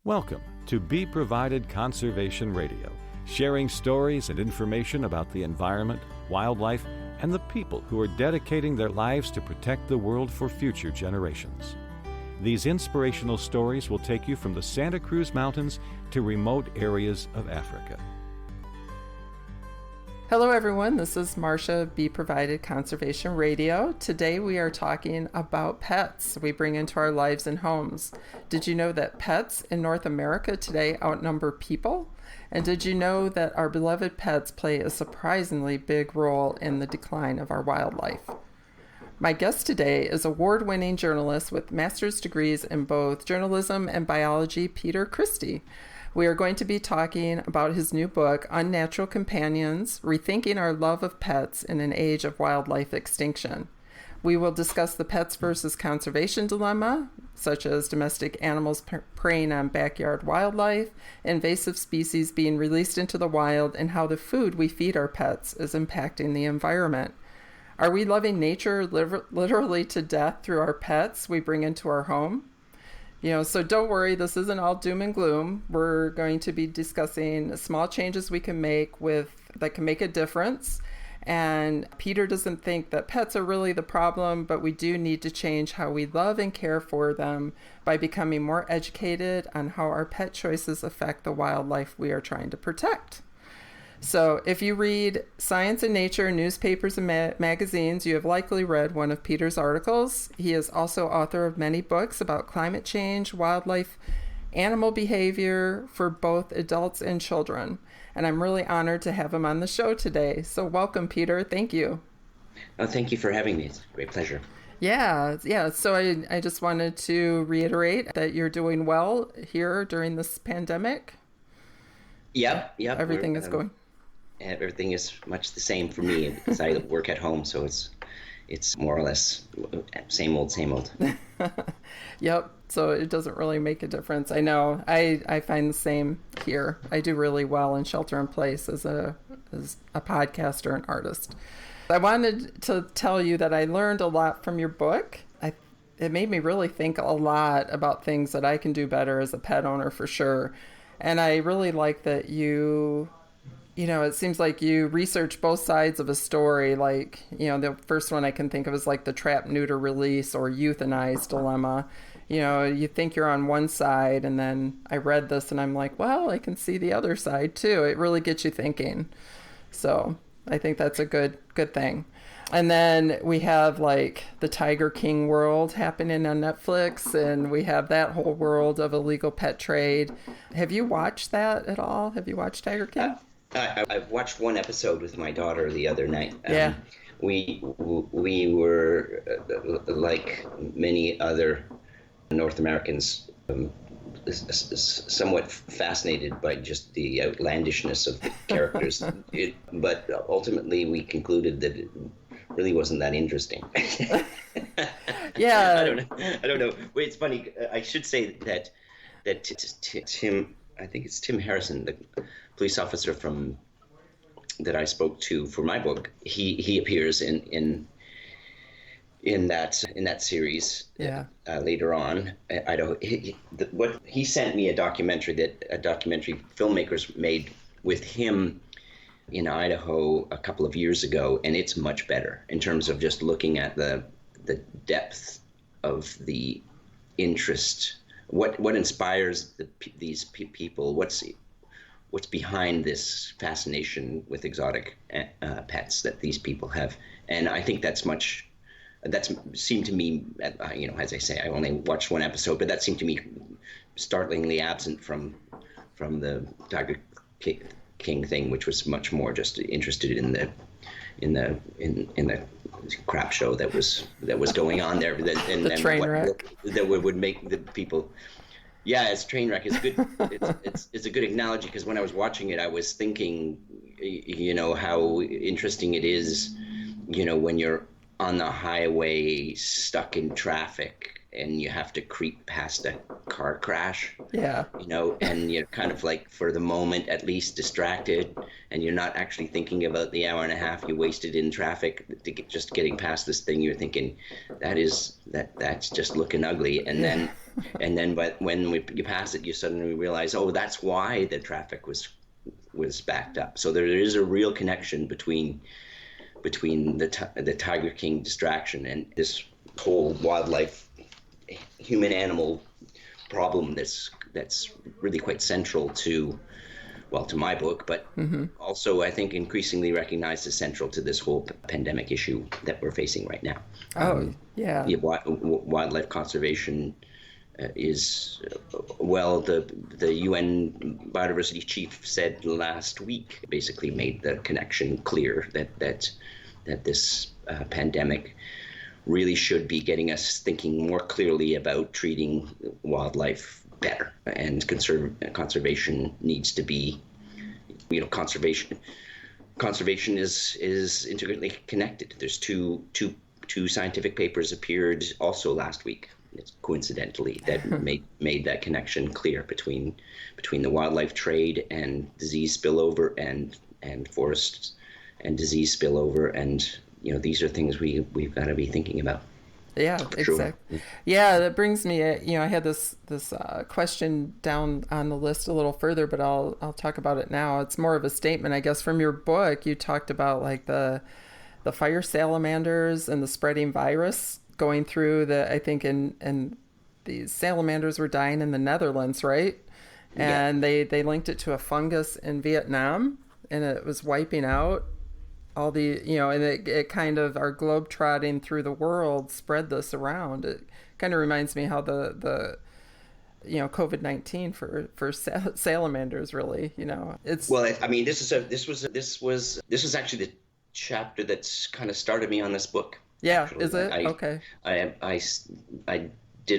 Welcome to Be Provided Conservation Radio, sharing stories and information about the environment, wildlife, and the people who are dedicating their lives to protect the world for future generations. These inspirational stories will take you from the Santa Cruz Mountains to remote areas of Africa. Hello everyone, this is Marcia, Be Provided Conservation Radio. Today we are talking about pets we bring into our lives and homes. Did you know that pets in North America today outnumber people? And did you know that our beloved pets play a surprisingly big role in the decline of our wildlife? My guest today is award-winning journalist with master's degrees in both journalism and biology, Peter Christie. We are going to be talking about his new book, Unnatural Companions, Rethinking Our Love of Pets in an Age of Wildlife Extinction. We will discuss the pets versus conservation dilemma, such as domestic animals preying on backyard wildlife, invasive species being released into the wild, and how the food we feed our pets is impacting the environment. Are we loving nature literally to death through our pets we bring into our home? So don't worry, this isn't all doom and gloom. We're going to be discussing small changes we can make that can make a difference. And Peter doesn't think that pets are really the problem, but we do need to change how we love and care for them by becoming more educated on how our pet choices affect the wildlife we are trying to protect. So if you read Science and Nature, newspapers and magazines, you have likely read one of Peter's articles. He is also author of many books about climate change, wildlife, animal behavior for both adults and children. And I'm really honored to have him on the show today. So welcome, Peter. Thank you. Oh, thank you for having me. It's a great pleasure. Yeah. So I just wanted to reiterate that you're doing well here during this pandemic. Yep. Everything is going. Everything is much the same for me because I work at home, so it's more or less same old. Yep. So it doesn't really make a difference. I know. I find the same here. I do really well in shelter in place as a podcaster and artist. I wanted to tell you that I learned a lot from your book. It made me really think a lot about things that I can do better as a pet owner for sure. And I really like that it seems like you research both sides of a story. Like, the first one I can think of is like the trap, neuter, release or euthanize dilemma. You think you're on one side, and then I read this and I'm like, well, I can see the other side too. It really gets you thinking. So I think that's a good thing. And then we have like the Tiger King world happening on Netflix, and we have that whole world of illegal pet trade. Have you watched that at all? Have you watched Tiger King? I watched one episode with my daughter the other night. Yeah. We were like many other North Americans, somewhat fascinated by just the outlandishness of the characters. But ultimately, we concluded that it really wasn't that interesting. Yeah. I don't know. Wait, it's funny. I should say that Tim, I think it's Tim Harrison, the police officer that I spoke to for my book. He appears in that series. Yeah. Later on. He sent me a documentary filmmakers made with him in Idaho a couple of years ago, and it's much better in terms of just looking at the depth of the interest, what inspires these people, what's behind this fascination with exotic pets that these people have. And I think that's seemed to me, as I say, I only watched one episode, but that seemed to me startlingly absent from the Tiger King thing, which was much more just interested in the crap show that was going on there, and the train wreck that would make the people. Yeah, it's train wreck. It's good. It's a good analogy, because when I was watching it, I was thinking, how interesting it is, when you're on the highway stuck in traffic and you have to creep past a car crash. Yeah. And you're kind of like, for the moment at least, distracted, and you're not actually thinking about the hour and a half you wasted in traffic just getting past this thing. You're thinking that's just looking ugly. And then And then, but when you pass it, you suddenly realize, oh, that's why the traffic was backed up. So there is a real connection between the Tiger King distraction and this whole wildlife, human animal problem that's really quite central to my book, but also I think increasingly recognized as central to this whole pandemic issue that we're facing right now. Yeah, wildlife conservation is the UN biodiversity chief said last week, basically made the connection clear that this pandemic really should be getting us thinking more clearly about treating wildlife better, and conservation needs to be, conservation is integrally connected. There's two scientific papers appeared also last week, coincidentally, that made that connection clear between the wildlife trade and disease spillover and forests and disease spillover, and these are things we've got to be thinking about. Yeah, exactly. Yeah, that brings me, I had this question down on the list a little further, but I'll talk about it now. It's more of a statement, I guess, from your book. You talked about like the fire salamanders and the spreading virus going through I think and these salamanders were dying in the Netherlands, right? And they linked it to a fungus in Vietnam, and it was wiping out all the, and it kind of, our globe trotting through the world spread this around. It kind of reminds me how the COVID-19 for salamanders, really, it's. Well, I mean, this was actually the chapter that's kind of started me on this book. Yeah, actually. Is it? Okay. I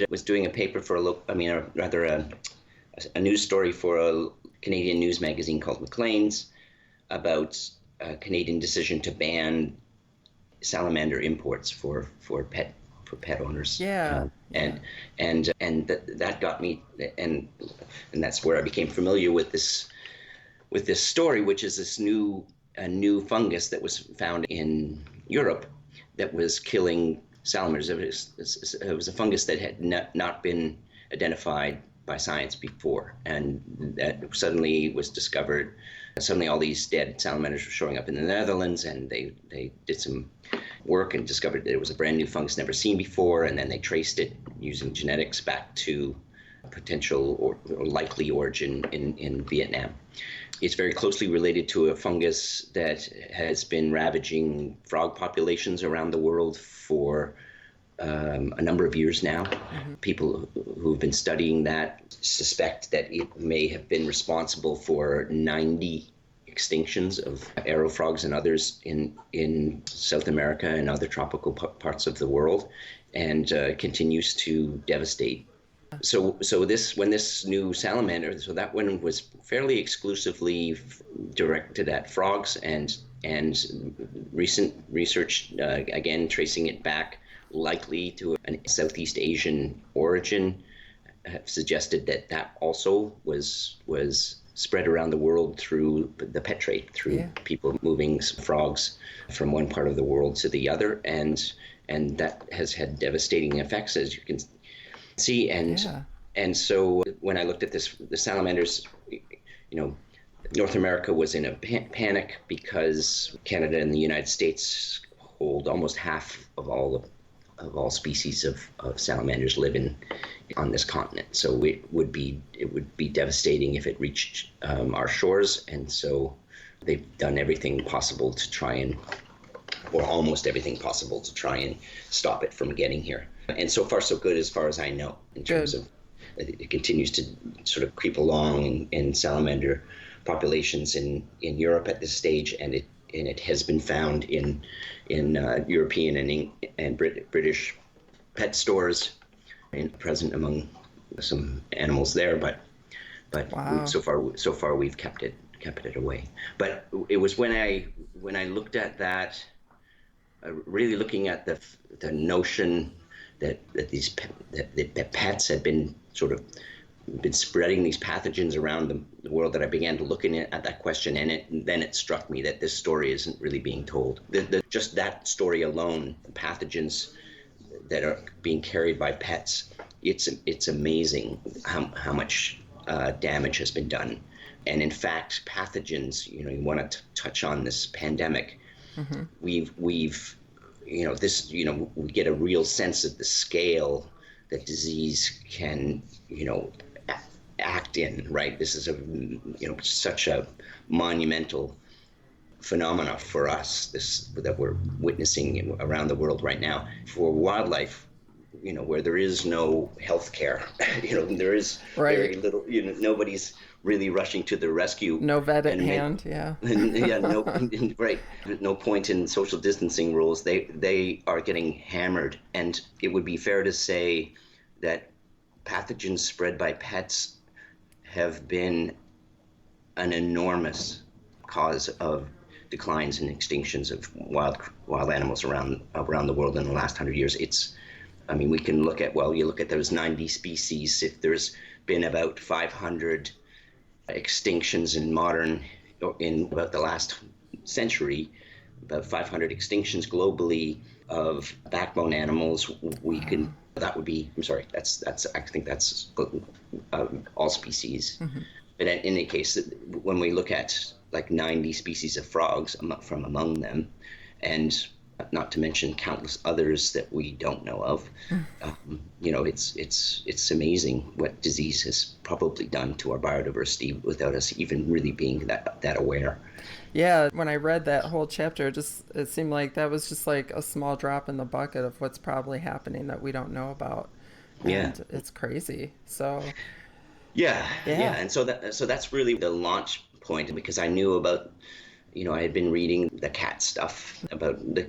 was doing a paper for a news story for a Canadian news magazine called Maclean's about a Canadian decision to ban salamander imports for pet owners. Yeah. And that got me, and that's where I became familiar with this story, which is this new fungus that was found in Europe that was killing salamanders. It was a fungus that had not been identified by science before, and that suddenly was discovered. Suddenly all these dead salamanders were showing up in the Netherlands, and they did some work and discovered that it was a brand new fungus never seen before, and then they traced it using genetics back to potential or likely origin in Vietnam. It's very closely related to a fungus that has been ravaging frog populations around the world for a number of years now. Mm-hmm. People who've been studying that suspect that it may have been responsible for 90 extinctions of arrow frogs and others in South America and other tropical parts of the world, and continues to devastate. So when this new salamander, so that one was fairly exclusively directed at frogs, and recent research, again tracing it back likely to a Southeast Asian origin, have suggested that also was spread around the world through the pet trade, through people moving frogs from one part of the world to the other, and that has had devastating effects, as you can see. And so when I looked at the salamanders, North America was in a panic because Canada and the United States hold almost half of all species of salamanders live on this continent. So it would be devastating if it reached our shores, and so they've done everything possible to try or almost everything possible to try and stop it from getting here. And so far so good, as far as I know, in terms of it continues to sort of creep along in salamander populations in Europe at this stage, and it has been found in European and British pet stores, and present among some animals there. But wow. so far we've kept it away. But it was when I looked at that, really looking at the notion that pets had been spreading these pathogens around the world, that I began to look at that question, and then it struck me that this story isn't really being told. Just that story alone, the pathogens that are being carried by pets, it's amazing how much damage has been done. And in fact, pathogens, you want to touch on this pandemic. Mm-hmm. We've we get a real sense of the scale that disease can, act in, right? This is such a monumental phenomena for us, that we're witnessing around the world right now. For wildlife, where there is no health care, there is very little, nobody's really rushing to the rescue. No vet at hand, yeah. Right. No point in social distancing rules. They are getting hammered. And it would be fair to say that pathogens spread by pets have been an enormous cause of declines and extinctions of wild animals around the world in the last 100 years. We can look at, you look at those 90 species. If there's been about 500 extinctions in about the last century, about 500 extinctions globally of backbone animals, I think that's all species. Mm-hmm. But in any case, when we look at like 90 species of frogs from among them, and not to mention countless others that we don't know of, it's amazing what disease has probably done to our biodiversity without us even really being that aware. Yeah, when I read that whole chapter, it seemed like that was just like a small drop in the bucket of what's probably happening that we don't know about. And it's crazy. So yeah. And so that's really the launch point, because I knew about, I had been reading the cat stuff about the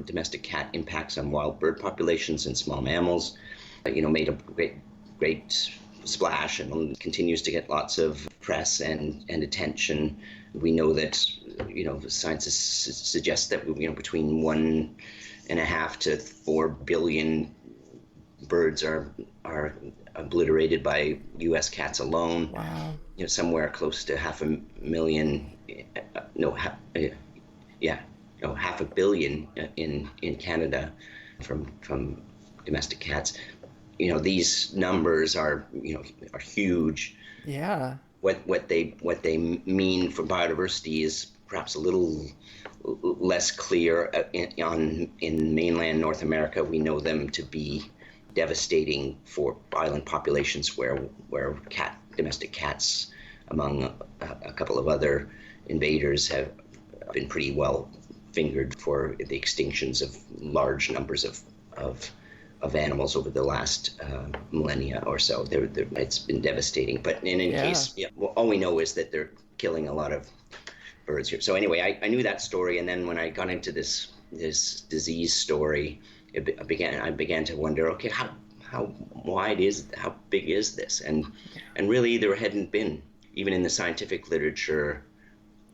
domestic cat impacts on wild bird populations and small mammals. Made a great splash and continues to get lots of press and attention. We know that, scientists suggest that, between 1.5 to 4 billion birds are obliterated by U.S. cats alone. Wow. Somewhere close to 500,000, half a billion in Canada from domestic cats. These numbers are huge. Yeah. What they mean for biodiversity is perhaps a little less clear. In mainland North America, we know them to be devastating for island populations where domestic cats, among a couple of other invaders, have been pretty well fingered for the extinctions of large numbers of animals over the last millennia or so. It's been devastating. But in any case, all we know is that they're killing a lot of birds here. So anyway, I knew that story, and then when I got into this disease story, I began to wonder, okay, how big is this? And really, there hadn't been, even in the scientific literature,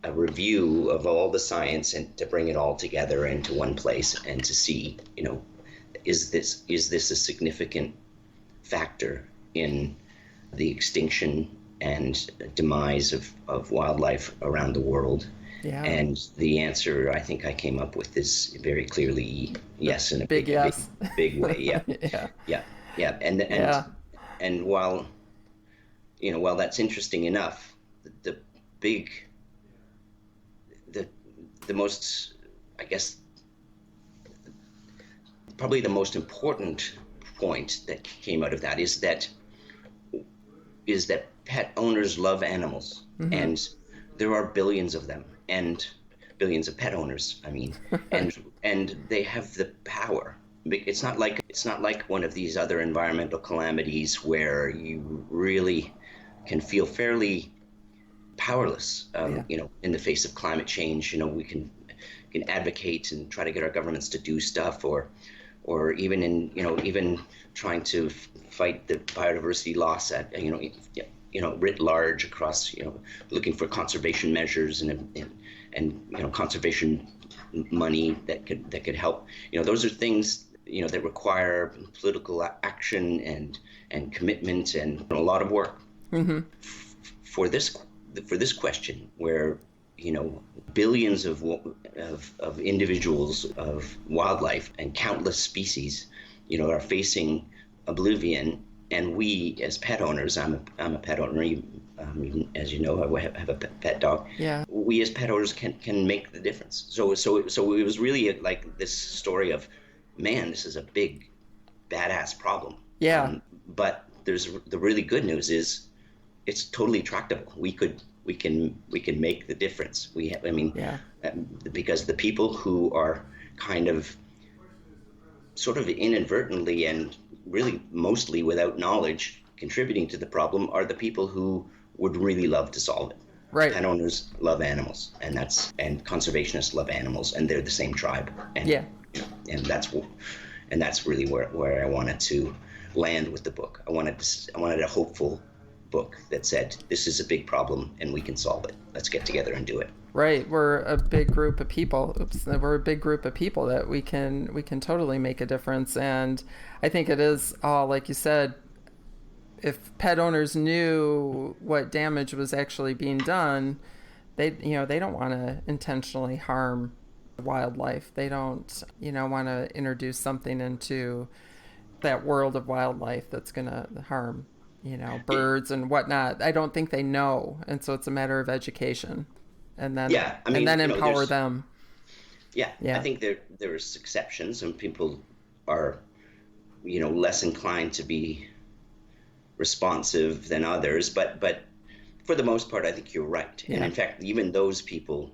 a review of all the science and to bring it all together into one place and to see, is this a significant factor in the extinction and demise of wildlife around the world? Yeah. And the answer, I think I came up with, is very clearly yes, in a big yes. big way. Yeah. Yeah. And while that's interesting enough, the most, I guess, probably the most important point that came out of that is that pet owners love animals, mm-hmm. and there are billions of them, and billions of pet owners, and they have the power. It's not like one of these other environmental calamities where you really can feel fairly powerless, in the face of climate change. We can advocate and try to get our governments to do stuff, or even even trying to fight the biodiversity loss at writ large across, looking for conservation measures and conservation money that could help. Those are things that require political action and commitment and a lot of work. Mm-hmm. For this question, where billions of individuals, of wildlife and countless species, are facing oblivion. And we, as pet owners, I'm a pet owner. As you know, I have a pet dog. Yeah. We as pet owners can make the difference. So it was really like this story of, man, this is a big, badass problem. Yeah. But the really good news is, it's totally tractable. We can make the difference. Because the people who are kind of sort of inadvertently and really mostly without knowledge contributing to the problem are the people who would really love to solve it. Right. Pet owners love animals, and conservationists love animals, and they're the same tribe. And, and that's really where I wanted to land with the book. I wanted a hopeful book that said, this is a big problem and we can solve it. Let's get together and do it. Right. We're a big group of people. We're a big group of people that we can totally make a difference. And I think it is all, like you said, if pet owners knew what damage was actually being done, they don't want to intentionally harm wildlife. They don't, want to introduce something into that world of wildlife that's going to harm, birds and whatnot. I don't think they know. And so it's a matter of education. And then, empower them. Yeah. I think there's exceptions, and people are, less inclined to be responsive than others. But for the most part, I think you're right. Yeah. And in fact, even those people,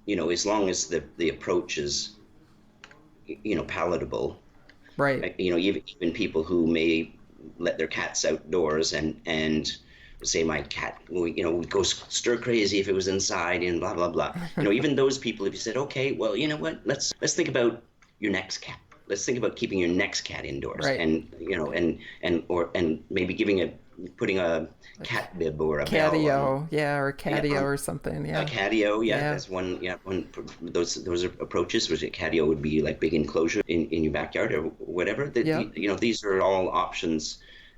as long as the approach is, palatable. Right. Even people who may let their cats outdoors and say my cat would go stir crazy if it was inside and blah blah blah. Even those people, if you said, okay, well, you know what, let's think about your next cat. Let's think about keeping your next cat indoors. Right. And and maybe putting a cat bib or a catio, or a catio or something. Yeah. A catio, that's one. Yeah, one. Those approaches. Was it catio would be like big enclosure in your backyard or whatever. These are all options.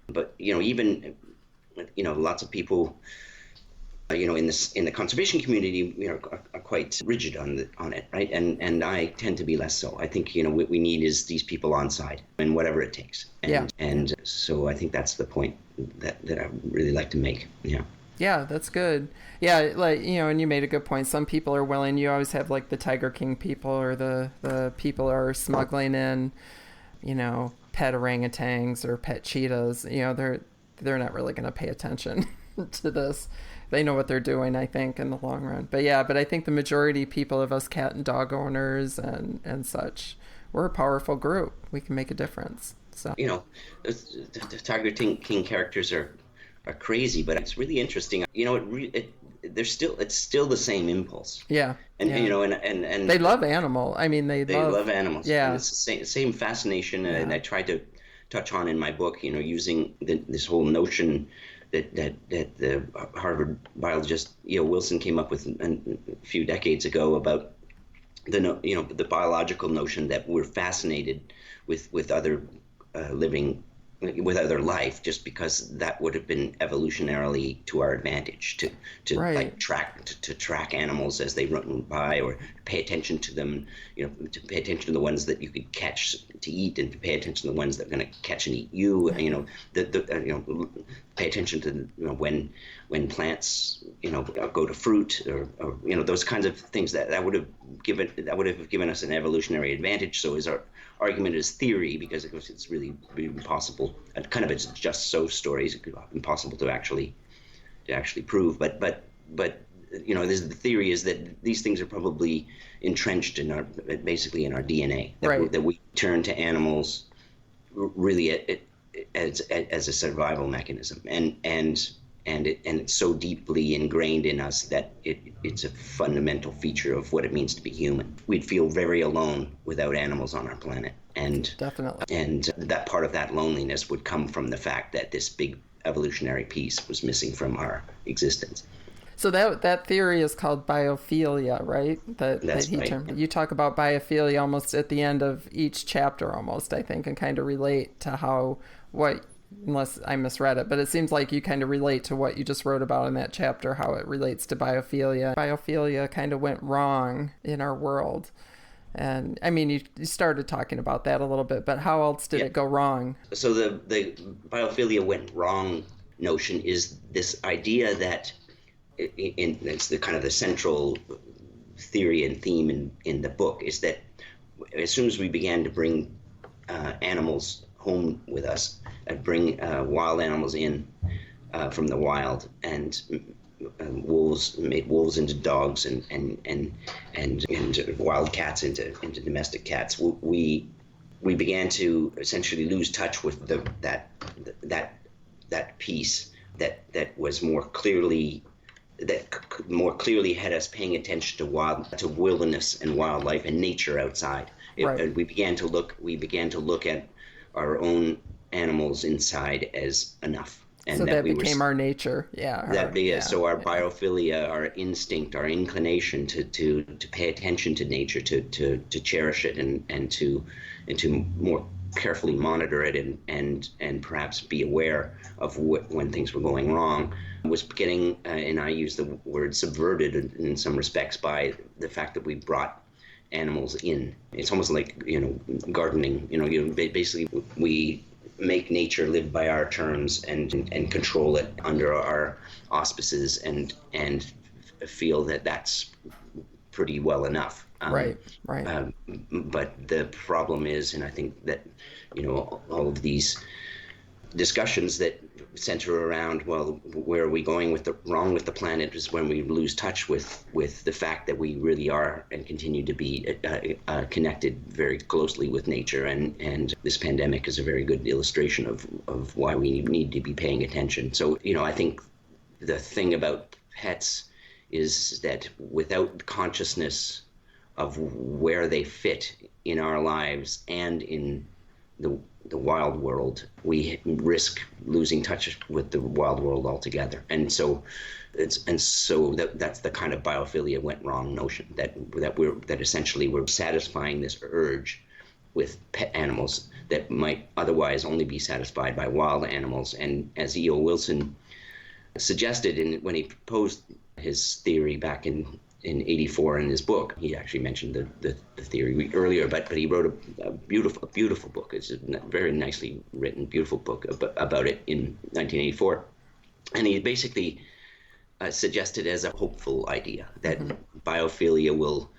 But even lots of people, in the conservation community, are quite rigid on it, right? And I tend to be less so. I think what we need is these people on side and whatever it takes. And so I think that's the point that I really like to make. Yeah. Yeah, that's good. Yeah, and you made a good point. Some people are willing. You always have like the Tiger King people, or the people are smuggling in, pet orangutans or pet cheetahs. They're not really going to pay attention to this. They know what they're doing, I think, in the long run. But I think the majority people of us cat and dog owners and such, we're a powerful group. We can make a difference. So the Tiger King characters are crazy, but it's really interesting. It's still the same impulse. Yeah. And and they love animal. I mean, they love animals. Yeah. And it's the same fascination, and I tried to touch on in my book, using this whole notion that the Harvard biologist E.O. Wilson came up with a few decades ago about the biological notion that we're fascinated with other with other life, just because that would have been evolutionarily to our advantage to right. track animals as they run by, or pay attention to them, to pay attention to the ones that you could catch to eat, and to pay attention to the ones that are going to catch and eat you. Pay attention to when plants go to fruit, or those kinds of things that would have given us an evolutionary advantage. So our argument is theory, because of course it's really impossible. And kind of it's just so stories, impossible to actually prove. But the theory is that these things are probably entrenched in our DNA. That we turn to animals really as a survival mechanism, and it's so deeply ingrained in us that it's a fundamental feature of what it means to be human. We'd feel very alone without animals on our planet, and definitely, and that part of that loneliness would come from the fact that this big evolutionary piece was missing from our existence. So that theory is called biophilia, right? That's right. You talk about biophilia almost at the end of each chapter, almost, I think, and kind of relate to unless I misread it, but it seems like you kind of relate to what you just wrote about in that chapter, how it relates to biophilia. Biophilia kind of went wrong in our world. And I mean, you started talking about that a little bit, but how else did it go wrong? So the biophilia went wrong notion is this idea that it's the kind of the central theory and theme in the book, is that as soon as we began to bring animals home with us, bring wild animals in from the wild, and made wolves into dogs and wild cats into domestic cats, we began to essentially lose touch with that piece that was more clearly had us paying attention to wilderness and wildlife and nature outside. Right. We began to look at our own animals inside as enough. And so that became our nature. So our biophilia, our instinct, our inclination to pay attention to nature, to cherish it and to more carefully monitor it and perhaps be aware of when things were going wrong, was getting, and I use the word subverted in some respects, by the fact that we brought animals in. It's almost like, gardening. Basically we make nature live by our terms and control it under our auspices and feel that that's pretty well enough. Right. But the problem is, and I think that, all of these discussions that center around, well, where are we going wrong with the planet, is when we lose touch with the fact that we really are and continue to be connected very closely with nature. And this pandemic is a very good illustration of why we need to be paying attention. So, I think the thing about pets is that without consciousness of where they fit in our lives and in the wild world, we risk losing touch with the wild world altogether. And so that's the kind of biophilia went wrong notion, that essentially we're satisfying this urge with pet animals that might otherwise only be satisfied by wild animals. And as E.O. Wilson suggested when he proposed his theory back in 84 in his book, he actually mentioned the theory earlier, but he wrote a beautiful book. It's a very nicely written, beautiful book about it in 1984. And he basically suggested as a hopeful idea that biophilia will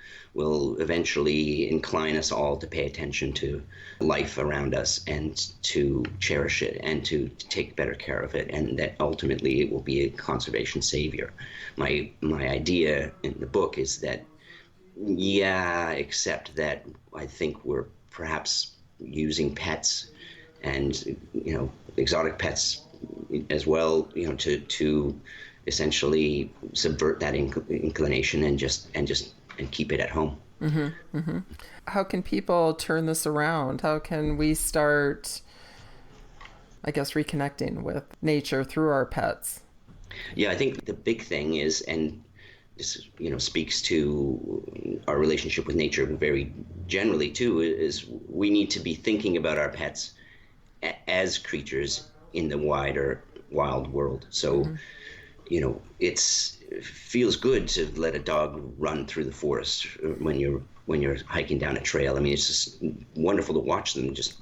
eventually incline us all to pay attention to life around us and to cherish it and to take better care of it, and that ultimately it will be a conservation savior. My idea in the book is that, except that I think we're perhaps using pets and, exotic pets as well, to essentially subvert that inclination and keep it at home. How can people turn this around? How can we start, I guess, reconnecting with nature through our pets? Yeah, I think the big thing is, and this speaks to our relationship with nature very generally too, is we need to be thinking about our pets as creatures in the wider wild world. So it feels good to let a dog run through the forest when you're hiking down a trail. I mean, it's just wonderful to watch them just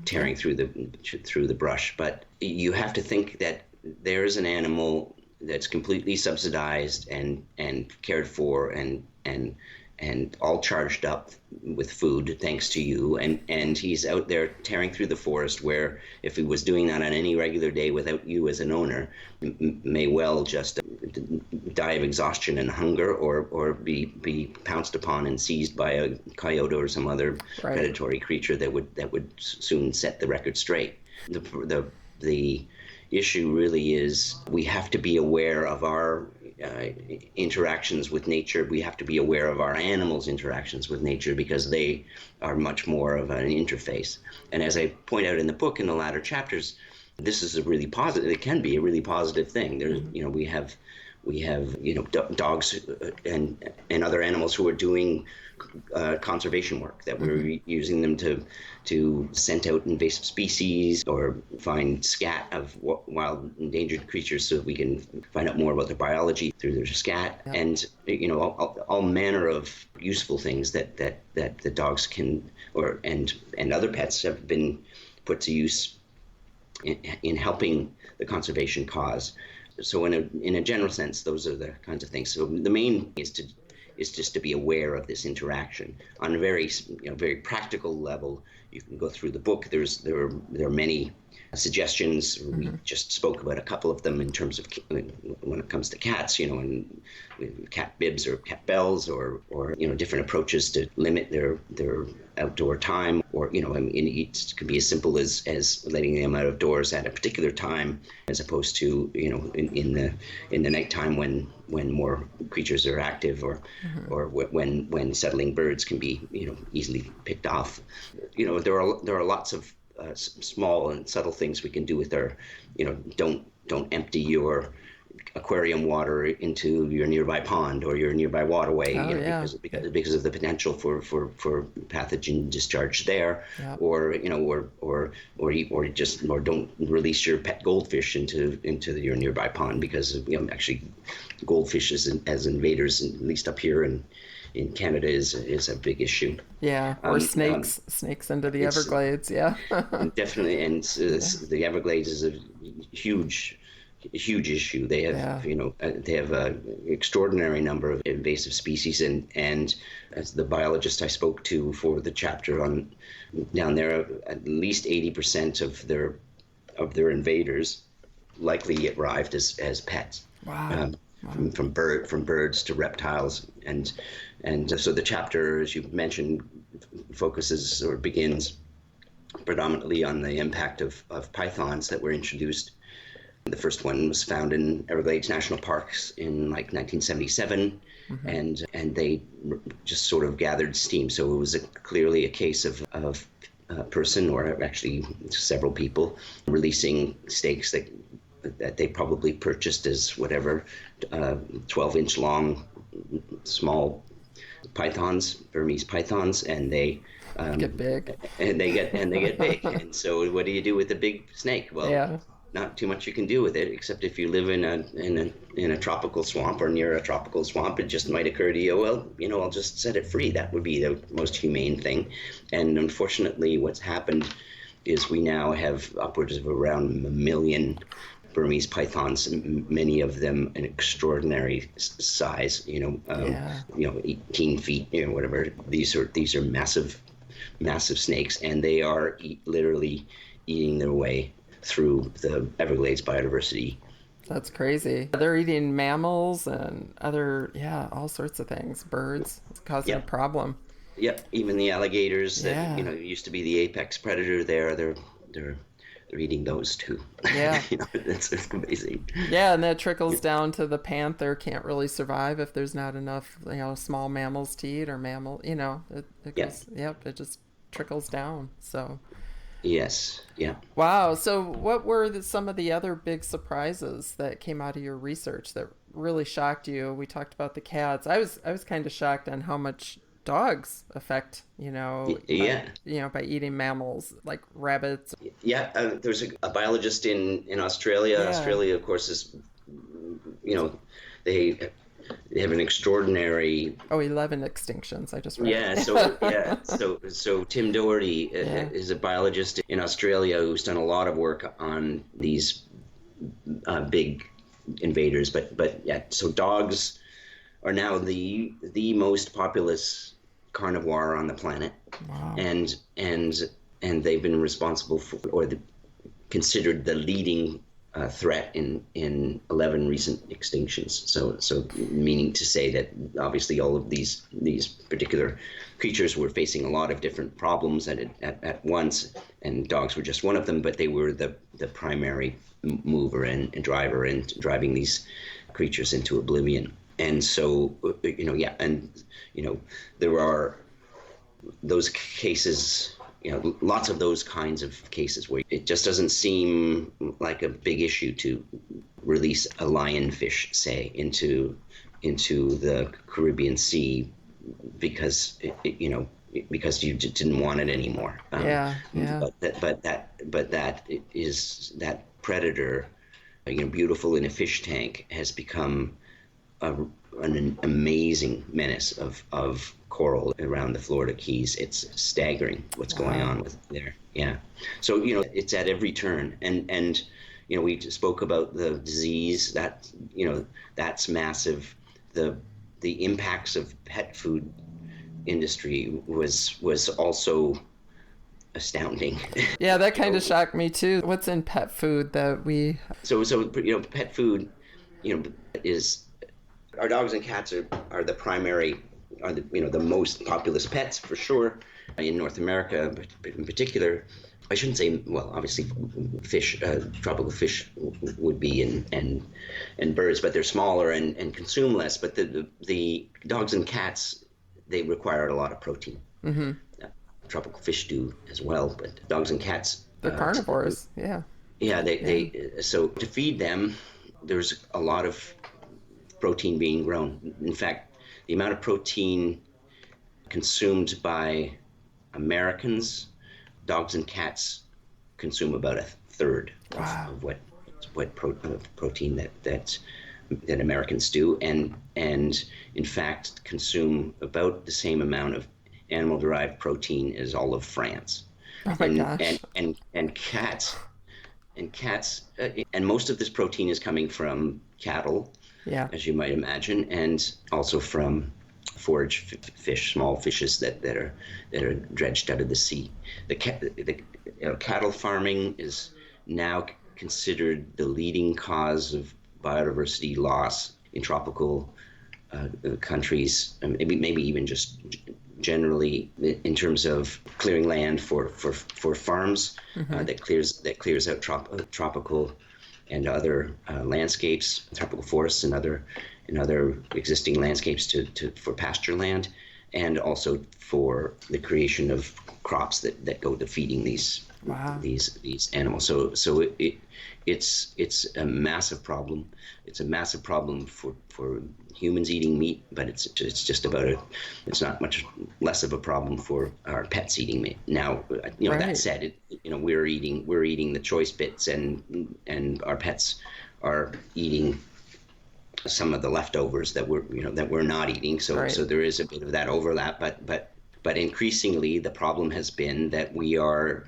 tearing through the brush. But you have to think that there is an animal that's completely subsidized and cared for and all charged up with food thanks to you, and he's out there tearing through the forest, where if he was doing that on any regular day without you as an owner, may well just die of exhaustion and hunger, or be pounced upon and seized by a coyote or some other predatory creature that would soon set the record straight. The issue really is we have to be aware of our interactions with nature. We have to be aware of our animals' interactions with nature, because they are much more of an interface. And as I point out in the book in the latter chapters, this is a really positive. It can be a really positive thing. There's, We have, dogs and other animals who are doing conservation work, that we're using them to scent out invasive species or find scat of wild endangered creatures, so we can find out more about their biology through their scat. Yep. And all manner of useful things that the dogs can and other pets have been put to use in helping the conservation cause. So in a general sense, those are the kinds of things. So the main is just to be aware of this interaction on a very very practical level. You can go through the book. There are many suggestions. We just spoke about a couple of them in terms of when it comes to cats, and cat bibs or cat bells, or different approaches to limit their outdoor time, or it could be as simple as letting them out of doors at a particular time, as opposed to in the nighttime when more creatures are active, or when settling birds can be easily picked off. There are lots of small and subtle things we can do with our, don't empty your aquarium water into your nearby pond or your nearby waterway, because of the potential for pathogen discharge there. Yep. or don't release your pet goldfish into your nearby pond, because actually goldfish as invaders, at least up here in Canada, is a big issue. Yeah, or snakes into the Everglades. Yeah, definitely. And the Everglades is a huge issue. They have they have an extraordinary number of invasive species, and as the biologist I spoke to for the chapter on down there, at least 80% of their invaders likely arrived as pets. Wow. From birds to reptiles, and so the chapter, as you mentioned, focuses or begins predominantly on the impact of pythons that were introduced. The first one was found in Everglades National Parks in 1977, and they just sort of gathered steam. So it was clearly a case of a person, or actually several people, releasing snakes that they probably purchased as whatever 12-inch long small pythons, Burmese pythons, and they get big. And they get big. And so what do you do with a big snake? Well, not too much you can do with it, except if you live in a tropical swamp or near a tropical swamp, it just might occur to you, well, I'll just set it free. That would be the most humane thing. And unfortunately, what's happened is we now have upwards of around 1 million Burmese pythons, many of them an extraordinary size, 18 feet, whatever. These are massive snakes, and they are literally eating their way through the Everglades biodiversity. That's crazy. They're eating mammals and other, all sorts of things, birds. It's causing a problem. Yep, even the alligators that used to be the apex predator there, they're eating those too. Yeah. That's amazing. Yeah, and that trickles down to the panther can't really survive if there's not enough, small mammals to eat, or it just trickles down. So. Yes. Yeah. Wow. So what were some of the other big surprises that came out of your research that really shocked you? We talked about the cats. I was kind of shocked on how much dogs affect, by eating mammals like rabbits. Yeah, there's a biologist in Australia. Yeah. Australia, of course, is, they have an extraordinary 11 extinctions. I just read. Yeah, so Tim Doherty is a biologist in Australia who's done a lot of work on these big invaders. But so dogs are now the most populous carnivore on the planet. Wow. And they've been responsible for, considered the leading threat in 11 recent extinctions. So meaning to say that obviously all of these particular creatures were facing a lot of different problems at once, and dogs were just one of them, but they were the primary mover and driver in driving these creatures into oblivion. And so, there are those cases, lots of those kinds of cases where it just doesn't seem like a big issue to release a lionfish, say, into the Caribbean Sea because because you didn't want it anymore. Yeah. But that predator, beautiful in a fish tank, has become an amazing menace of coral around the Florida Keys. It's staggering what's going on with there. Yeah. So, it's at every turn. And we spoke about the disease that, that's massive. The impacts of pet food industry was also astounding. Yeah, that kind of shocked me too. What's in pet food that we... So pet food, is... Our dogs and cats are the primary, the most populous pets for sure in North America, but in particular. I shouldn't say, well, obviously fish, tropical fish would be, and birds, but they're smaller and consume less. But the dogs and cats, they require a lot of protein. Mm-hmm. Tropical fish do as well, but dogs and cats, they're carnivores. Yeah. Yeah, they so to feed them, there's a lot of protein being grown. In fact, the amount of protein consumed by Americans, dogs and cats consume about a third of what protein that Americans do, and in fact consume about the same amount of animal-derived protein as all of France. Oh my gosh! And cats, and most of this protein is coming from cattle. Yeah, as you might imagine, and also from forage fish, small fishes that are dredged out of the sea. The cattle farming is now considered the leading cause of biodiversity loss in tropical countries, maybe even just generally in terms of clearing land for farms. Mm-hmm. that clears out tropical and other landscapes, tropical forests and other existing landscapes for pasture land, and also for the creation of crops that go to feeding these animals. So it's a massive problem. It's a massive problem for humans eating meat, but it's not much less of a problem for our pets eating meat. Now, that said, we're eating the choice bits, and our pets are eating some of the leftovers that we're not eating. So there is a bit of that overlap, but increasingly the problem has been that we are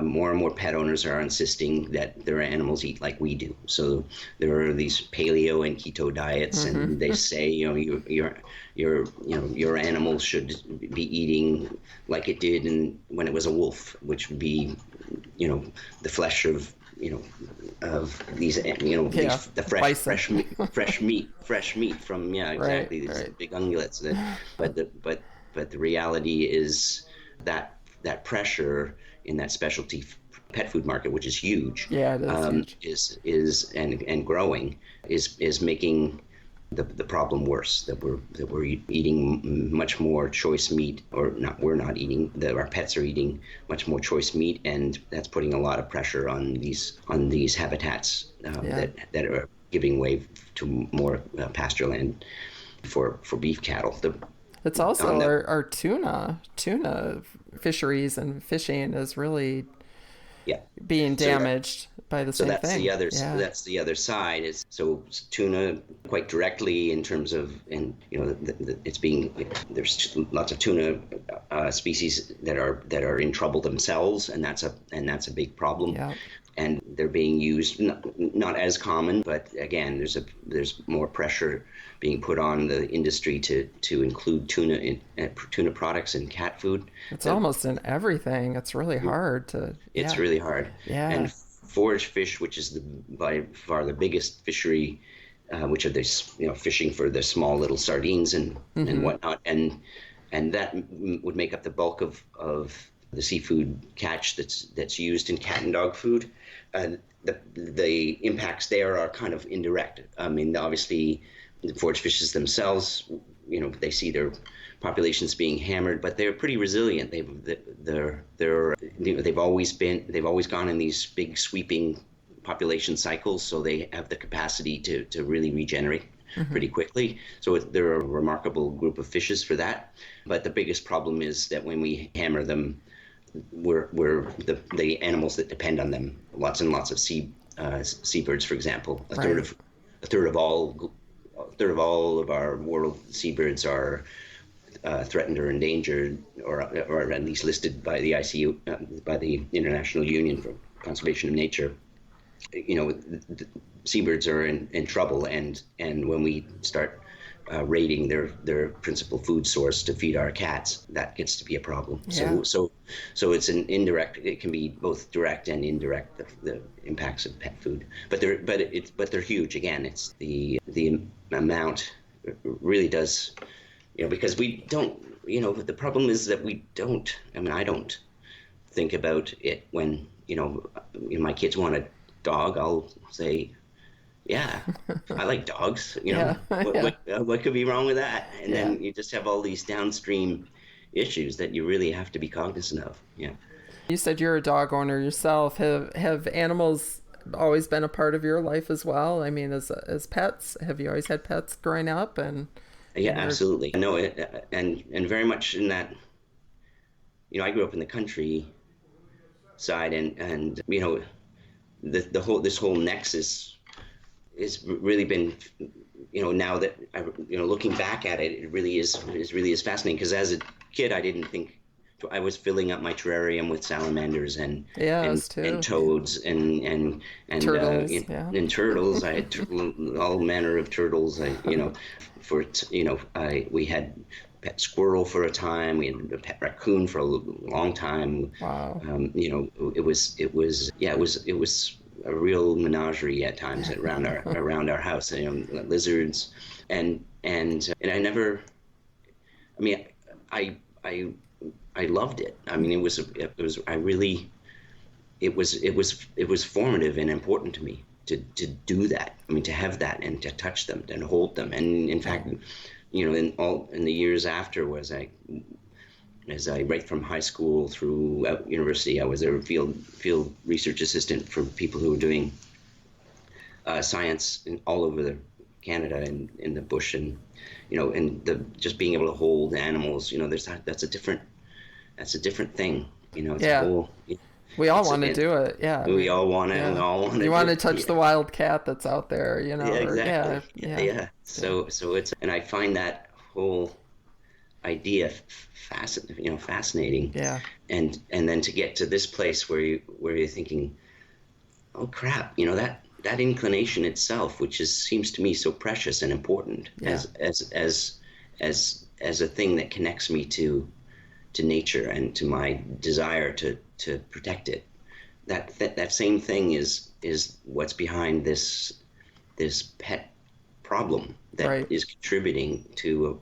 more and more pet owners are insisting that their animals eat like we do. So there are these paleo and keto diets, mm-hmm. and they say your animal should be eating like it did when it was a wolf, which would be the flesh of these the fresh meat from these big ungulates. But the reality is that pressure in that specialty pet food market, which is huge, huge. is and growing, is making the problem worse. That we're eating much more choice meat, or not. We're not eating. That our pets are eating much more choice meat, and that's putting a lot of pressure on these habitats that are giving way to more pasture land for beef cattle. It's also our tuna fisheries and fishing is really being damaged by the same thing. That's the other side. So tuna quite directly in terms of, there's lots of tuna species that are in trouble themselves, and that's a big problem. Yeah. And they're being used, not as common, but again, there's more pressure being put on the industry to include tuna products in cat food. It's almost in everything. It's really hard to. It's really hard. Yeah. And forage fish, which is by far the biggest fishery, which are this fishing for the small little sardines and whatnot, and that would make up the bulk of the seafood catch that's used in cat and dog food. The impacts there are kind of indirect. I mean, obviously, the forage fishes themselves they see their populations being hammered, but they're pretty resilient. They've always gone in these big sweeping population cycles, so they have the capacity to really regenerate pretty quickly. So they're a remarkable group of fishes for that. But the biggest problem is that when we hammer them, we're the animals that depend on them. Lots and lots of seabirds, for example. A third of all of our world seabirds are threatened or endangered, or at least listed by the ICU, by the International Union for Conservation of Nature. The seabirds are in trouble, and when we start raiding their principal food source to feed our cats, that gets to be a problem. Yeah. So it's an indirect. It can be both direct and indirect, the impacts of pet food. But they're huge. Again, it's the amount really does. Because we don't. The problem is that we don't. I mean, I don't think about it when my kids want a dog. I'll say, yeah, I like dogs. What could be wrong with that? And then you just have all these downstream issues that you really have to be cognizant of. Yeah. You said you're a dog owner yourself. Have animals always been a part of your life as well? I mean, as pets, have you always had pets growing up? And yeah, absolutely. No, and very much in that. I grew up in the country side, and this whole nexus has really been, now that looking back at it, it really is fascinating. Because as a kid, I didn't think. I was filling up my terrarium with salamanders and toads and turtles. And turtles. I had all manner of turtles. We had pet squirrel for a time. We had a pet raccoon for a long time. Wow. It was a real menagerie at times around our house. Lizards and I never. I mean, I loved it. I mean, it was formative and important to me to do that. I mean, to have that and to touch them and hold them. And in fact, in the years after, as I right from high school through university, I was a field research assistant for people who were doing science all over Canada and in the bush, and just being able to hold animals. That's a different thing. We all want to do it. Yeah. We all want to. Yeah. We all want to. You want to touch the wild cat that's out there. Yeah, exactly. Yeah. So it's, and I find that whole idea fascinating. Yeah. And then to get to this place where you're thinking, oh crap, that inclination itself, which seems to me so precious and important as a thing that connects me to nature and to my desire to protect it. That same thing is what's behind this pet problem that is contributing to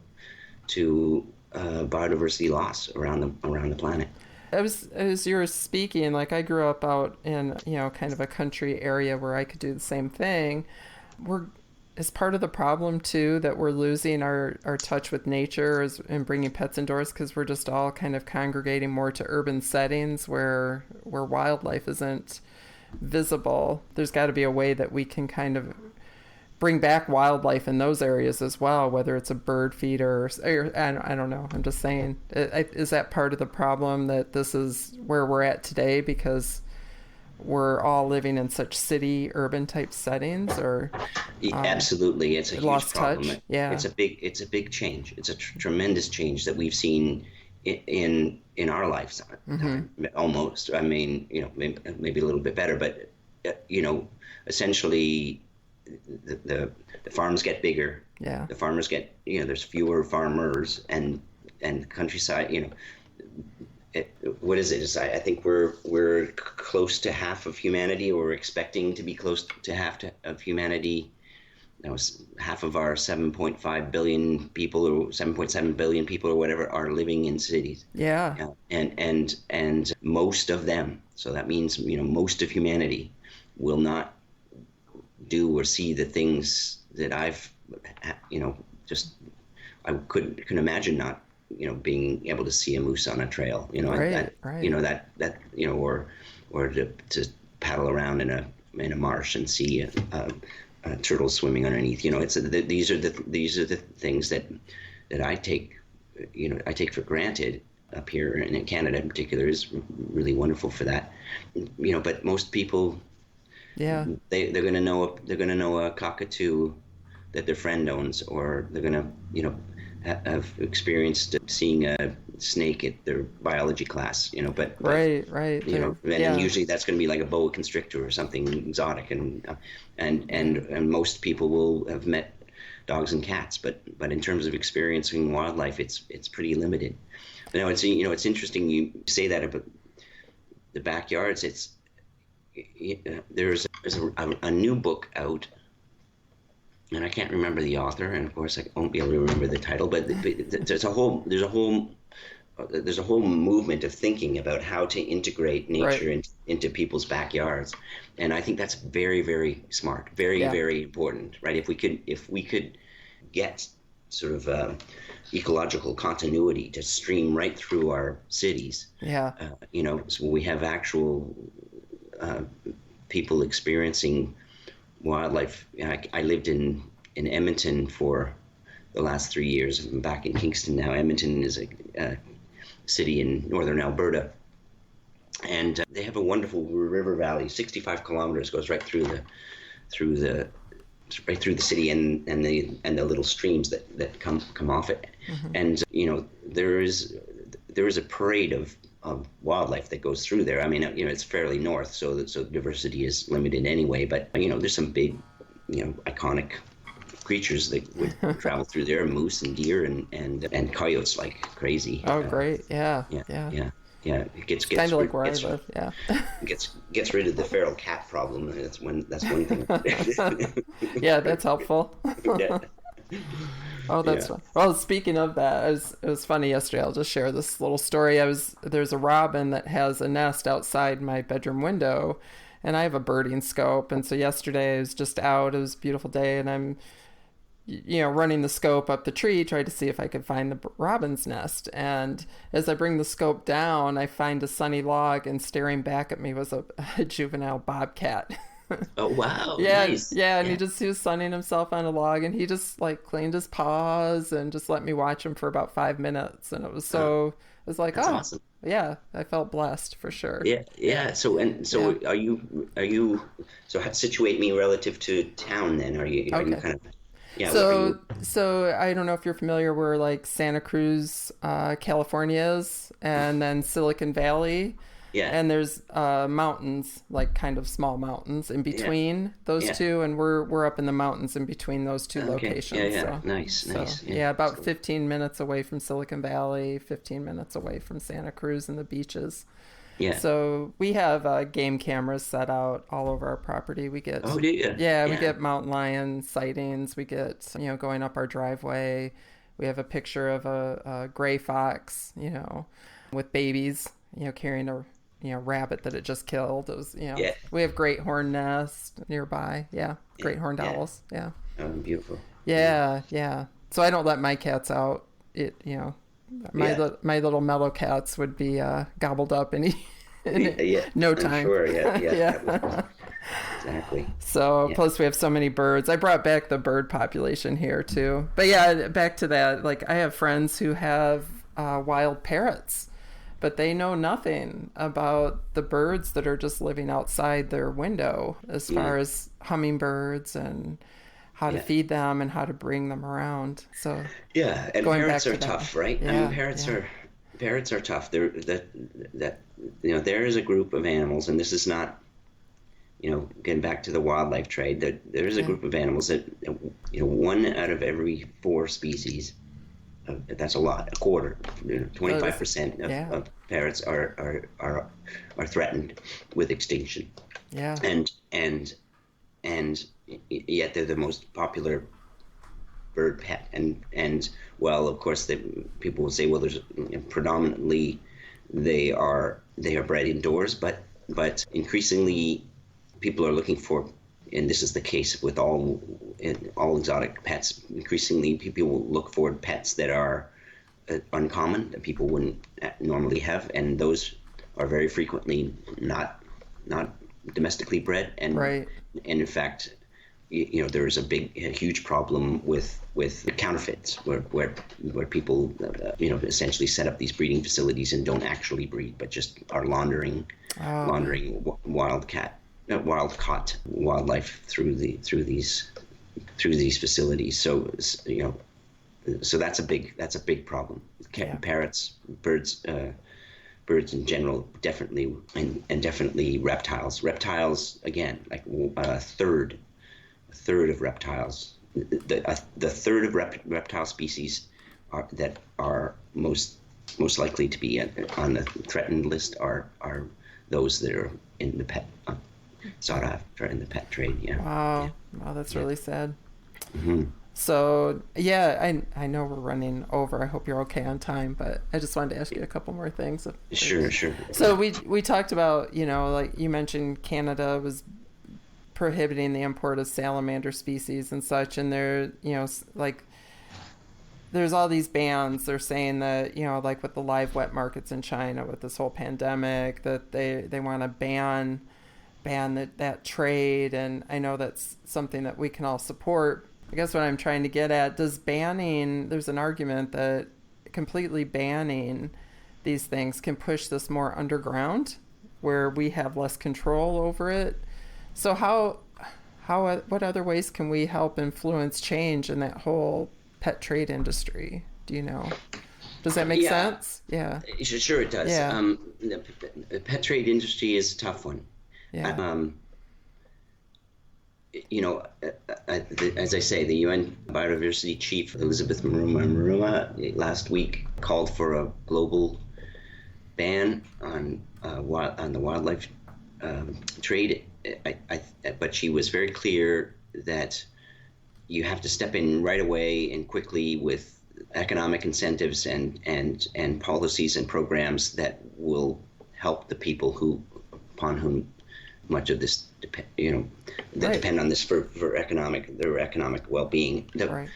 biodiversity loss around the planet. As you were speaking, like I grew up out in kind of a country area where I could do the same thing. Is part of the problem too that we're losing our touch with nature and bringing pets indoors because we're just all kind of congregating more to urban settings where wildlife isn't visible. There's got to be a way that we can kind of bring back wildlife in those areas as well, whether it's a bird feeder or I don't know. I'm just saying, is that part of the problem that this is where we're at today because we're all living in such urban type settings, or absolutely, it's a huge problem. Touch. Yeah, it's a big change. It's a tremendous change that we've seen in our lifetime. Mm-hmm. Almost. I mean, maybe a little bit better, but essentially, the farms get bigger. Yeah, the farmers get there's fewer farmers, and countryside. What is it? I think we're close to half of humanity, or we're expecting to be close to half of humanity. That was half of our 7.5 billion people, or 7.7 billion people, or whatever, are living in cities. Yeah. And most of them. So that means most of humanity will not do or see the things that I've just I couldn't imagine not, being able to see a moose on a trail, Right. or to paddle around in a marsh and see a turtle swimming underneath. These are the things that I take for granted up here, and in Canada in particular is really wonderful for that. But most people, they're going to know a cockatoo that their friend owns, or they're going to have experienced seeing a snake at their biology class, but right. And usually that's going to be like a boa constrictor or something exotic, and most people will have met dogs and cats, but in terms of experiencing wildlife, it's pretty limited. Now it's interesting you say that about the backyards. There's a new book out, and I can't remember the author, and of course I won't be able to remember the title. But there's a whole movement of thinking about how to integrate nature into people's backyards, and I think that's very, very smart, very important, right? If we could get sort of ecological continuity to stream right through our cities, so we have actual people experiencing wildlife. I lived in Edmonton for the last 3 years. I'm back in Kingston now. Edmonton is a city in northern Alberta, and they have a wonderful river valley. 65 kilometers goes right through the city and the little streams that come off it. Mm-hmm. And there is a parade of wildlife that goes through there. I mean, it's fairly north, so diversity is limited anyway. But there's some big, iconic creatures that would travel through there: moose and deer and coyotes like crazy. Oh, great! Yeah. It gets kind of like where I live. Yeah. Gets rid of the feral cat problem. That's one thing. Yeah, that's helpful. Yeah. Oh, that's fun. Well, speaking of that, it was funny yesterday. I'll just share this little story. There's a robin that has a nest outside my bedroom window, and I have a birding scope. And so yesterday I was just out. It was a beautiful day, and I'm, running the scope up the tree, trying to see if I could find the robin's nest. And as I bring the scope down, I find a sunny log, and staring back at me was a juvenile bobcat. Oh, wow. Yeah, Nice. yeah, and he was sunning himself on a log, and he just cleaned his paws and just let me watch him for about 5 minutes, and it was like, that's awesome. Yeah, I felt blessed for sure. Yeah. So are you situate me relative to town then? Are you kind of So I don't know if you're familiar where like Santa Cruz, California is, and then Silicon Valley. Yeah. And there's mountains, like kind of small mountains in between those two, and we're up in the mountains in between those two locations. Yeah. So, nice. Yeah, about 15 minutes away from Silicon Valley, 15 minutes away from Santa Cruz and the beaches. Yeah. So we have game cameras set out all over our property. We get do you? Yeah, we get mountain lion sightings. We get going up our driveway. We have a picture of a gray fox, with babies, carrying a rabbit that it just killed. It was, we have great horned nests nearby. Yeah. Great horned owls. Yeah. Oh, beautiful. Yeah. So I don't let my cats out. My little mellow cats would be gobbled up in no time. I'm sure. Yeah. Yeah. Exactly. So plus we have so many birds. I brought back the bird population here too. But yeah, back to that. Like I have friends who have wild parrots, but they know nothing about the birds that are just living outside their window as far as hummingbirds and how to feed them and how to bring them around. So yeah, and parrots are tough, right? Yeah, I mean, parrots are tough. There is a group of animals, and this is not, getting back to the wildlife trade. That there is a group of animals that, 1 out of every 4 species. That's a lot. A quarter, 25% of parrots are threatened with extinction. Yeah. And yet they're the most popular bird pet. And well, of course, people will say, well, there's predominantly they are bred indoors, but increasingly people are looking for and this is the case with all exotic pets. Increasingly, people will look for pets that are uncommon, that people wouldn't normally have, and those are very frequently not domestically bred, and Right. and in fact, there's a huge problem with counterfeits, where people essentially set up these breeding facilities and don't actually breed, but just are laundering wild caught wildlife through these facilities. So that's a big problem. Parrots, birds in general, definitely, and definitely reptiles. Reptiles, again, like a third of reptiles. The third of reptile species that are most likely to be on the threatened list are those that are in the pet sought after in the pet trade. Yeah. Wow. Wow, that's really sad. Mm-hmm. So, yeah, I know we're running over. I hope you're okay on time, but I just wanted to ask you a couple more things. Sure. So we talked about, like you mentioned, Canada was prohibiting the import of salamander species and such, and there, like there's all these bans. They're saying that, like with the live wet markets in China with this whole pandemic, that they want to ban that trade, and I know that's something that we can all support. I guess what I'm trying to get at, there's an argument that completely banning these things can push this more underground where we have less control over it. So what other ways can we help influence change in that whole pet trade industry? Do you know? Does that make sense? Yeah. Sure it does. Yeah. The pet trade industry is a tough one. Yeah. As I say, the UN Biodiversity Chief Elizabeth Maruma last week called for a global ban on the wildlife trade. But she was very clear that you have to step in right away and quickly with economic incentives and policies and programs that will help the people upon whom much of this depend on this for their economic well-being. Right.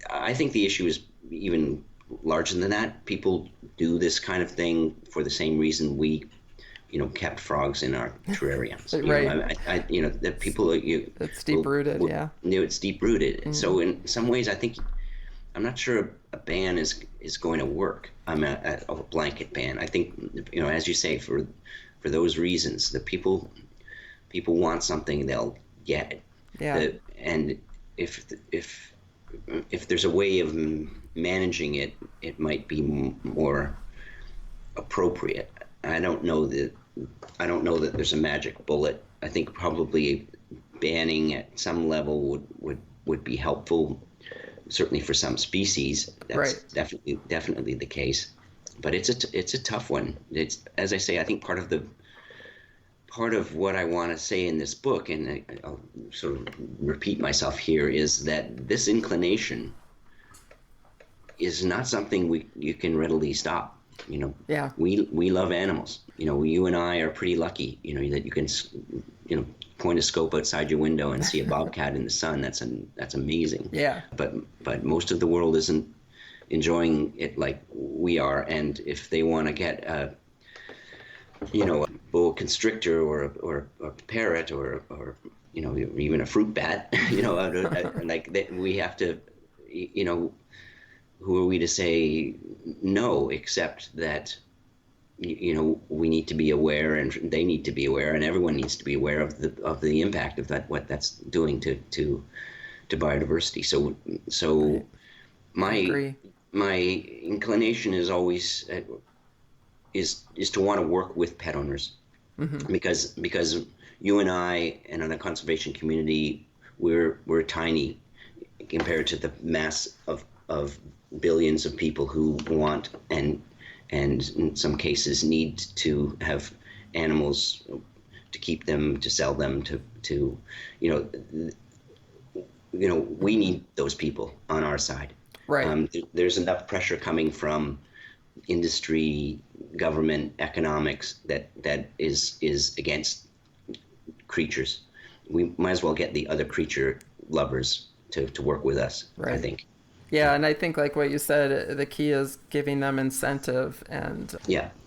I think the issue is even larger than that. People do this kind of thing for the same reason we, kept frogs in our terrariums. Right. That people it's deep-rooted. Yeah. It's deep-rooted. Mm-hmm. So in some ways, I'm not sure a ban is going to work. A blanket ban. I think, as you say, for those reasons, the people want something, they'll get it. Yeah. And if there's a way of managing it, it might be more appropriate. I don't know that there's a magic bullet. I think probably banning at some level would be helpful, certainly for some species. That's right. definitely the case. But it's a tough one. It's, as I say, I think part of what I want to say in this book, and I'll sort of repeat myself here, is that this inclination is not something you can readily stop. Yeah. We love animals. You and I are pretty lucky. That you can, point a scope outside your window and see a bobcat in the sun. That's amazing. Yeah. But most of the world isn't enjoying it like we are. And if they want to get a boa constrictor or a parrot or even a fruit bat, we have to, who are we to say no, except that, we need to be aware, and they need to be aware, and everyone needs to be aware of the impact of that, what that's doing to biodiversity. So my inclination is always is to want to work with pet owners, mm-hmm. because you and I and the conservation community, we're tiny compared to the mass of billions of people who want and in some cases need to have animals to keep them, to sell them, to we need those people on our side. Right. There's enough pressure coming from industry, government, economics that is against creatures. we might as well get the other creature lovers to work with us, Right. I think. Yeah, and I think like what you said, the key is giving them incentive and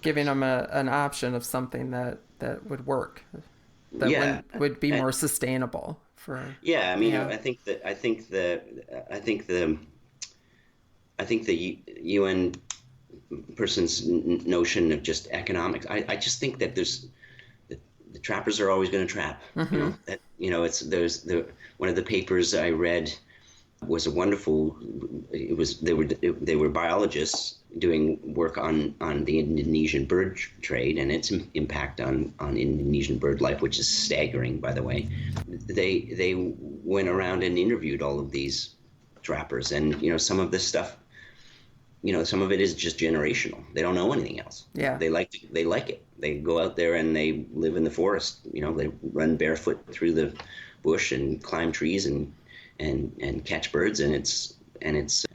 giving them an option of something that would work, that would be more sustainable for. Yeah, I mean, I think the UN person's notion of just economics. I just think that the trappers are always going to trap. One of the papers I read was they were biologists doing work on the Indonesian bird trade and its impact on Indonesian bird life, which is staggering, by the way. They went around and interviewed all of these trappers, and some of this stuff, some of it is just generational. They don't know anything else. Yeah. They like it. They go out there and they live in the forest. They run barefoot through the bush and climb trees and catch birds, and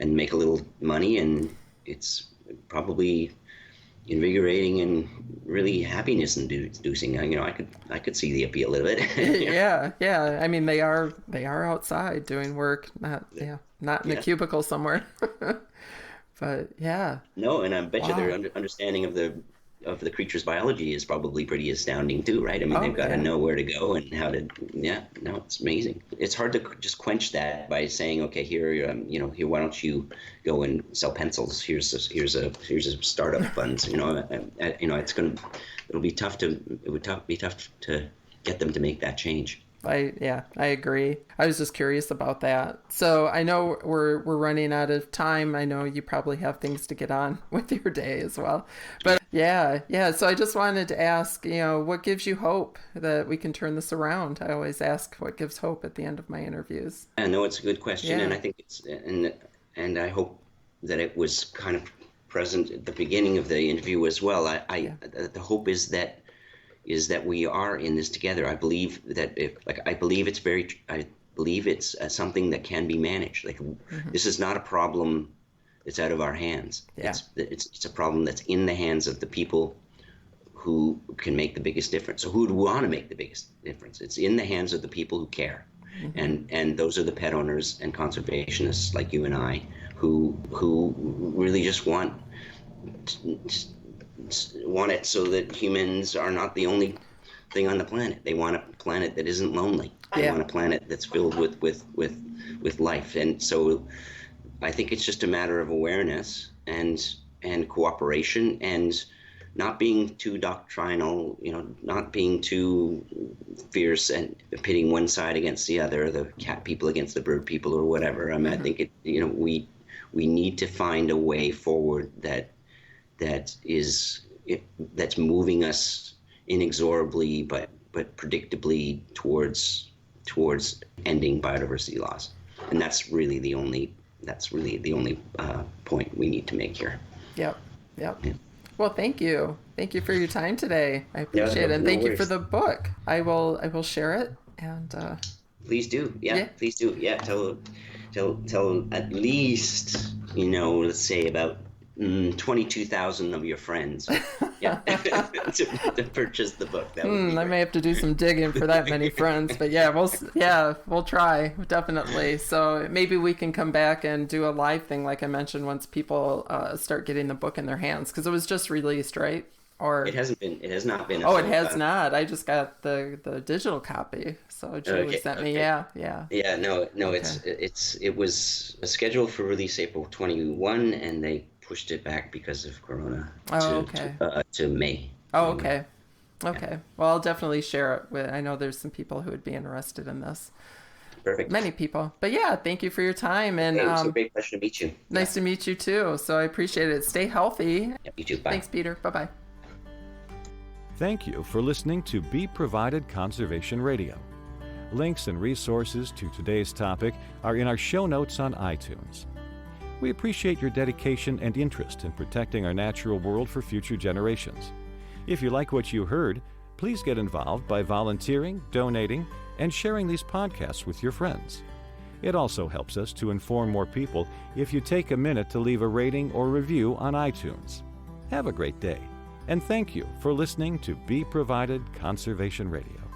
make a little money, and it's probably invigorating and really happiness inducing. I could see the appeal of it. Yeah. I mean, they are outside doing work, not in a cubicle somewhere. But yeah. No, and I bet you their understanding of the creature's biology is probably pretty astounding too, right? I mean, they've got to know where to go and how to. Yeah, no, it's amazing. It's hard to just quench that by saying, okay, here, here, why don't you go and sell pencils? Here's a startup funds. It'll be tough to get them to make that change. I agree. I was just curious about that. So I know we're running out of time. I know you probably have things to get on with your day as well. But yeah. So I just wanted to ask, what gives you hope that we can turn this around? I always ask what gives hope at the end of my interviews. I know it's a good question, Yeah. and I think it's and I hope that it was kind of present at the beginning of the interview as well. The hope is that we are in this together. I believe that I believe it's something that can be managed. This is not a problem that's out of our hands. Yeah. It's a problem that's in the hands of the people who can make the biggest difference. So who would want to make the biggest difference? It's in the hands of the people who care. And those are the pet owners and conservationists like you and I who really just want it so that humans are not the only thing on the planet. They want a planet that isn't lonely. They want a planet that's filled with life. And so I think it's just a matter of awareness and cooperation and not being too doctrinal, not being too fierce and pitting one side against the other, the cat people against the bird people or whatever. I mean, I think we need to find a way forward that's moving us inexorably but predictably towards ending biodiversity loss, and that's really the only point we need to make here. Yep. Yeah. Well, thank you for your time today. I appreciate it, and thank you for the book. I will share it, and please do. Please do. Tell at least let's say about 22,000 of your friends to purchase the book. That would be I may have to do some digging for that many friends, but we'll try, definitely. So maybe we can come back and do a live thing, like I mentioned, once people start getting the book in their hands, because it was just released, right? Or it has not been. Oh, it has not. I just got the digital copy. So Julie sent me. Yeah. No. Okay. It was scheduled for release April 21, and they pushed it back because of Corona to May. Oh, okay. Okay. Well, I'll definitely share it. I know there's some people who would be interested in this. Perfect. Many people. But yeah, thank you for your time. And it was a great pleasure to meet you. Nice to meet you too. So I appreciate it. Stay healthy. Yeah, you too. Bye. Thanks, Peter. Bye-bye. Thank you for listening to Be Provided Conservation Radio. Links and resources to today's topic are in our show notes on iTunes. We appreciate your dedication and interest in protecting our natural world for future generations. If you like what you heard, please get involved by volunteering, donating, and sharing these podcasts with your friends. It also helps us to inform more people if you take a minute to leave a rating or review on iTunes. Have a great day, and thank you for listening to Be Provided Conservation Radio.